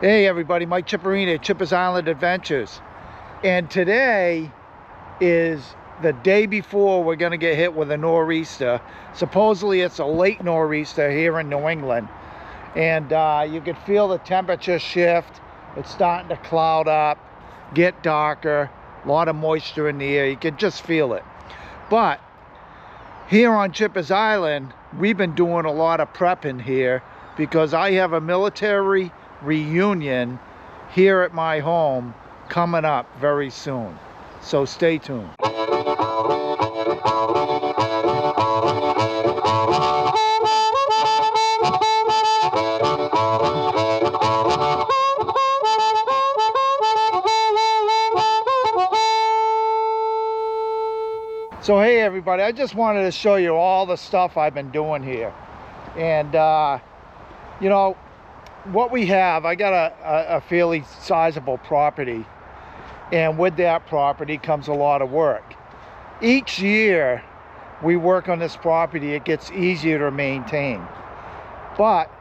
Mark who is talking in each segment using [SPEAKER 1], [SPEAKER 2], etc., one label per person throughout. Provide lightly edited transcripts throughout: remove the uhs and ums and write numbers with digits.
[SPEAKER 1] Hey everybody, Mike Chipperino at Chipper's Island Adventures. And today is the day before we're going to get hit with a nor'easter. Supposedly it's a late nor'easter here in New England. And you can feel the temperature shift. It's starting to cloud up, get darker, a lot of moisture in the air. You can just feel it. But here on Chipper's Island, we've been doing a lot of prepping here because I have a military reunion here at my home coming up very soon, so stay tuned. So hey everybody, I just wanted to show you all the stuff I've been doing here. And you know what we have, I got a fairly sizable property, and with that property comes a lot of work. Each year we work on this property, it gets easier to maintain, but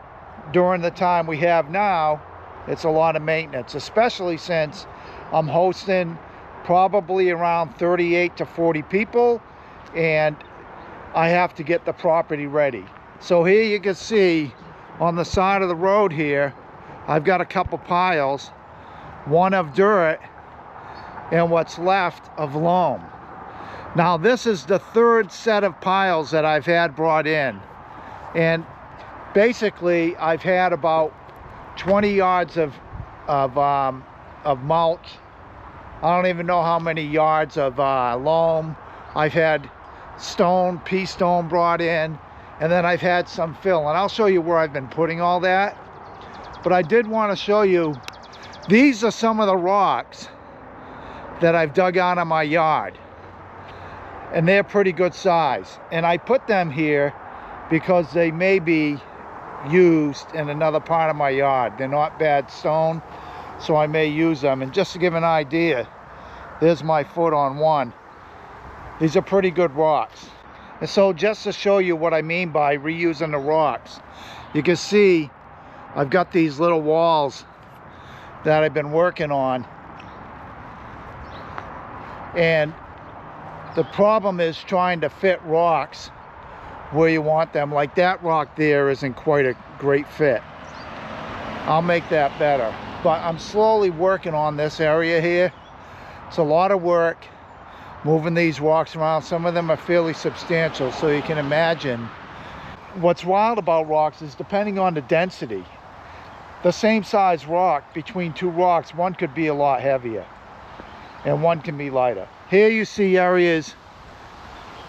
[SPEAKER 1] during the time we have now, it's a lot of maintenance, especially since I'm hosting probably around 38 to 40 people, and I have to get the property ready. So here you can see on the side of the road here, I've got a couple piles, one of dirt and what's left of loam. Now this is the third set of piles that I've had brought in, and basically I've had about 20 yards of mulch. I don't even know how many yards of loam. I've had pea stone brought in, and then I've had some fill, and I'll show you where I've been putting all that. But I did want to show you, these are some of the rocks that I've dug out of my yard, and they're pretty good size. And I put them here because they may be used in another part of my yard. They're not bad stone, so I may use them. And just to give an idea, there's my foot on one. These are pretty good rocks. And so just to show you what I mean by reusing the rocks, you can see I've got these little walls that I've been working on. And the problem is trying to fit rocks where you want them. Like that rock there isn't quite a great fit. I'll make that better. But I'm slowly working on this area here. It's a lot of work moving these rocks around. Some of them are fairly substantial, so you can imagine. What's wild about rocks is depending on the density, the same size rock, between two rocks, one could be a lot heavier and one can be lighter. Here you see areas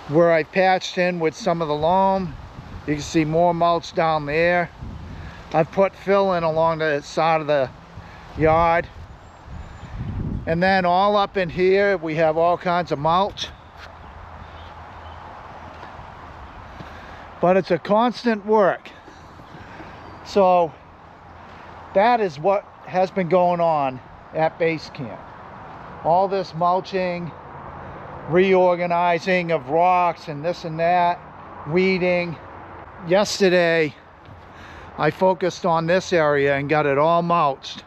[SPEAKER 1] where I patched in with some of the loam. You can see more mulch down there. I've put fill in along the side of the yard. And then all up in here, we have all kinds of mulch. But it's a constant work. So that is what has been going on at base camp. All this mulching, reorganizing of rocks and this and that, weeding. Yesterday, I focused on this area and got it all mulched.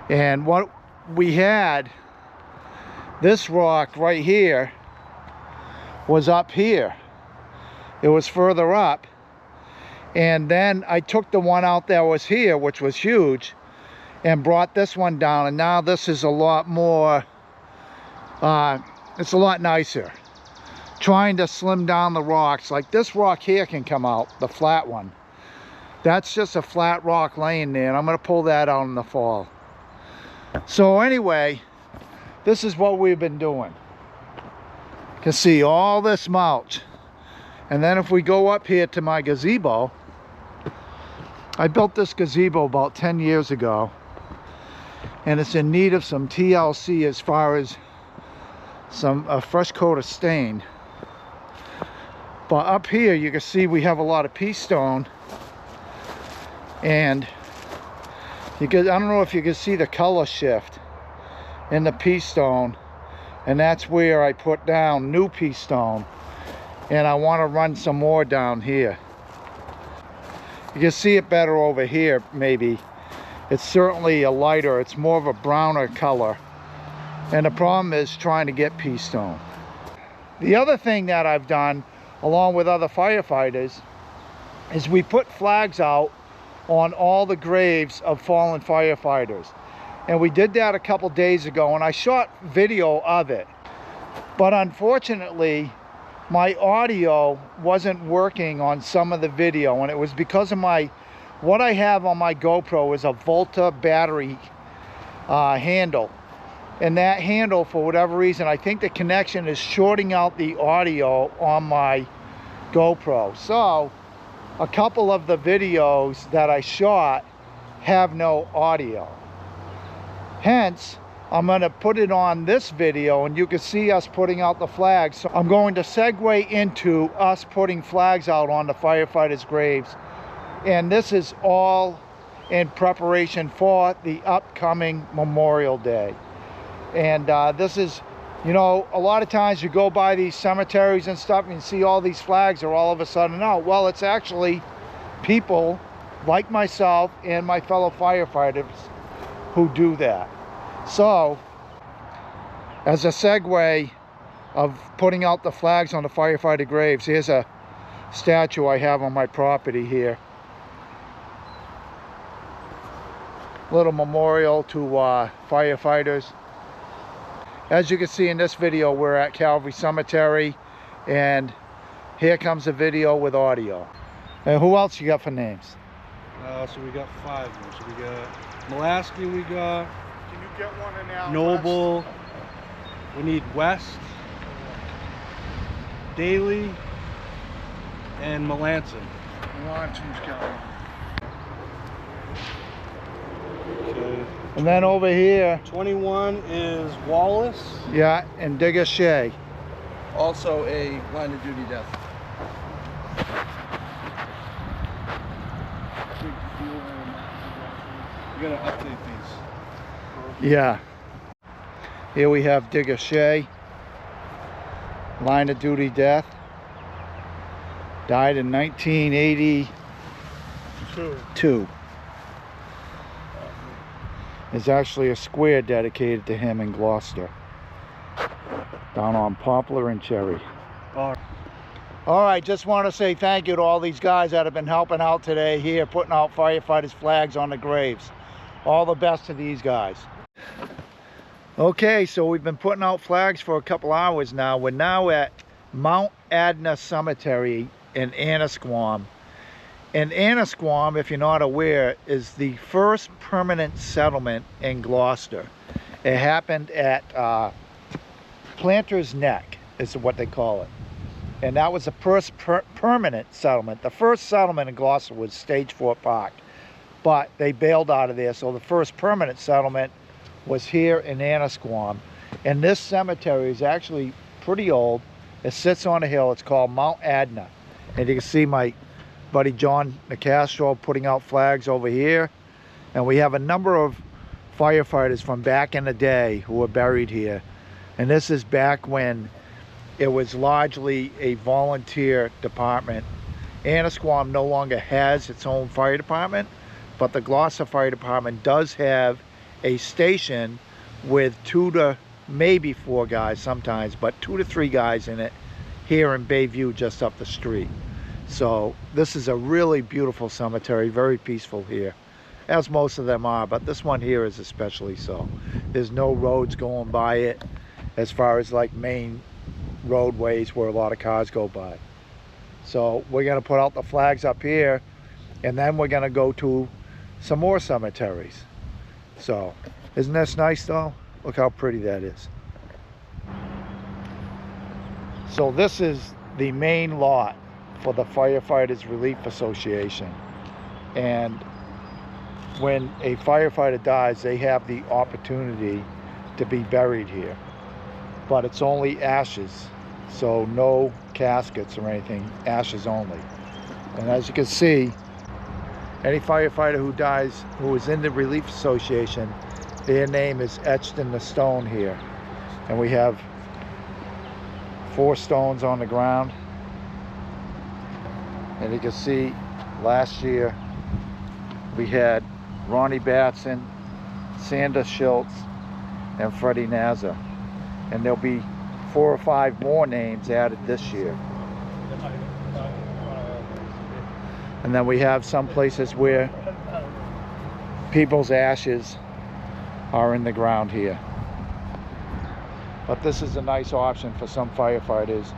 [SPEAKER 1] And what we had, this rock right here was up here. It was further up, and then I took the one out that was here, which was huge, and brought this one down, and now this is a lot more it's a lot nicer. Trying to slim down the rocks. Like this rock here can come out, the flat one. That's just a flat rock laying there, and I'm going to pull that out in the fall. So anyway, this is what we've been doing. You can see all this mulch. And then if we go up here to my gazebo, I built this gazebo about 10 years ago, and it's in need of some TLC as far as a fresh coat of stain. But up here you can see we have a lot of pea stone, and I don't know if you can see the color shift in the pea stone, and that's where I put down new pea stone, and I want to run some more down here. You can see it better over here maybe It's certainly a lighter, it's more of a browner color. And the problem is trying to get pea stone. The other thing that I've done, along with other firefighters, is we put flags out on all the graves of fallen firefighters. And we did that a couple days ago, and I shot video of it. But unfortunately, my audio wasn't working on some of the video, and it was because of what I have on my GoPro is a Volta battery handle. And that handle, for whatever reason, I think the connection is shorting out the audio on my GoPro. So a couple of the videos that I shot have no audio. Hence, I'm going to put it on this video and you can see us putting out the flags. So I'm going to segue into us putting flags out on the firefighters' graves. And this is all in preparation for the upcoming Memorial Day. And this is, you know, a lot of times you go by these cemeteries and stuff and you see all these flags are all of a sudden out. Well, it's actually people like myself and my fellow firefighters who do that. So, as a segue of putting out the flags on the firefighter graves, here's a statue I have on my property here. Little memorial to firefighters. As you can see in this video, we're at Calvary Cemetery, and here comes a video with audio. And who else you got for names?
[SPEAKER 2] So we got 5 more. So we got Molaski, we got
[SPEAKER 1] Can you get one in now?
[SPEAKER 2] Noble, West? We need West, Daly, and Melanson.
[SPEAKER 1] Melanson's got one.
[SPEAKER 2] Okay.
[SPEAKER 1] And then over here,
[SPEAKER 2] 21 is Wallace.
[SPEAKER 1] yeah, and Digger Shea.
[SPEAKER 3] Also a line of duty death.
[SPEAKER 2] You gotta update these.
[SPEAKER 1] Yeah. Here we have Digger Shea. Line of duty death. Died in 1982. There's actually a square dedicated to him in Gloucester. Down on Poplar and Cherry. All right, just want to say thank you to all these guys that have been helping out today here, putting out firefighters' flags on the graves. All the best to these guys. Okay, so we've been putting out flags for a couple hours now. We're now at Mount Adna Cemetery in Annisquam. And Annisquam, if you're not aware, is the first permanent settlement in Gloucester. It happened at Planter's Neck, is what they call it. And that was the first permanent settlement. The first settlement in Gloucester was Stage 4 Park, but they bailed out of there. So the first permanent settlement was here in Annisquam. And this cemetery is actually pretty old. It sits on a hill. It's called Mount Adna. And you can see my buddy John Nicastro putting out flags over here. And we have a number of firefighters from back in the day who were buried here. And this is back when it was largely a volunteer department. Annisquam no longer has its own fire department, but the Gloucester Fire Department does have a station with 2 to maybe 4 guys sometimes, but 2 to 3 guys in it here in Bayview just up the street. So this is a really beautiful cemetery, very peaceful here, as most of them are, but this one here is especially so. There's no roads going by it as far as like main roadways where a lot of cars go by. So we're going to put out the flags up here, and then we're going to go to some more cemeteries. So isn't this nice though? Look how pretty that is. So this is the main lot for the Firefighters Relief Association, and when a firefighter dies, they have the opportunity to be buried here, but it's only ashes, so no caskets or anything, ashes only. And as you can see, any firefighter who dies who is in the Relief Association, their name is etched in the stone here. And we have 4 stones on the ground. And you can see last year we had Ronnie Batson, Sandra Schultz, and Freddie Nazar. And there'll be 4 or 5 more names added this year. And then we have some places where people's ashes are in the ground here. But this is a nice option for some firefighters.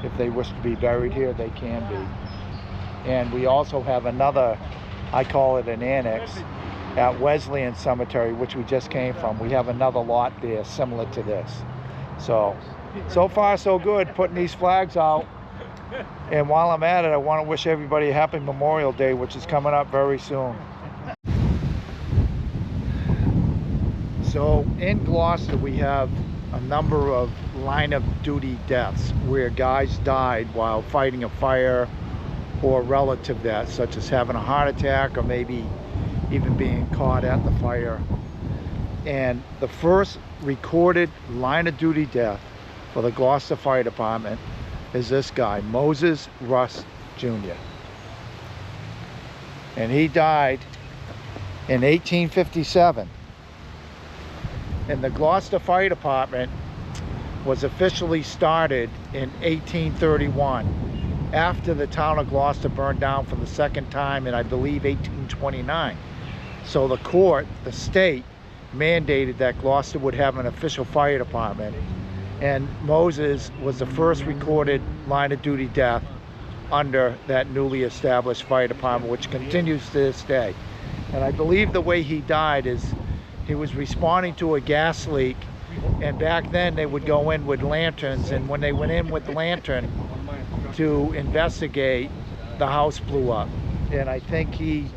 [SPEAKER 1] If they wish to be buried here, they can be. And we also have another, I call it an annex, at Wesleyan Cemetery, which we just came from. We have another lot there similar to this. So far so good putting these flags out. And while I'm at it, I want to wish everybody a happy Memorial Day, which is coming up very soon. So in Gloucester, we have a number of line of duty deaths where guys died while fighting a fire, or relative deaths such as having a heart attack or maybe even being caught at the fire. And the first recorded line of duty death for the Gloucester Fire Department is this guy, Moses Russ Jr. And he died in 1857. And the Gloucester Fire Department was officially started in 1831 after the town of Gloucester burned down for the second time in, I believe, 1829. So the court, the state, mandated that Gloucester would have an official fire department, and Moses was the first recorded line of duty death under that newly established fire department, which continues to this day. And I believe the way he died is he was responding to a gas leak, and back then they would go in with lanterns, and when they went in with the lantern to investigate, the house blew up. And I think he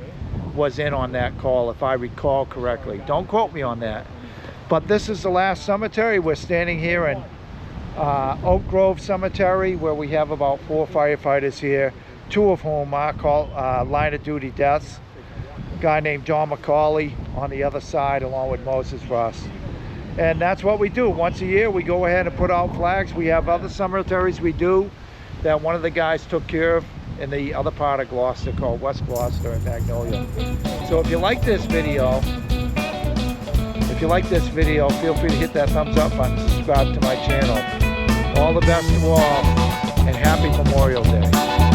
[SPEAKER 1] was in on that call, if I recall correctly. Don't quote me on that. But this is the last cemetery. We're standing here in Oak Grove Cemetery, where we have about 4 firefighters here, 2 of whom are called line of duty deaths. A guy named John McCauley on the other side, along with Moses Russ. And that's what we do. Once a year, we go ahead and put out flags. We have other cemeteries we do that one of the guys took care of in the other part of Gloucester called West Gloucester and Magnolia. So if you like this video, feel free to hit that thumbs up button, subscribe to my channel. All the best to all, and happy Memorial Day.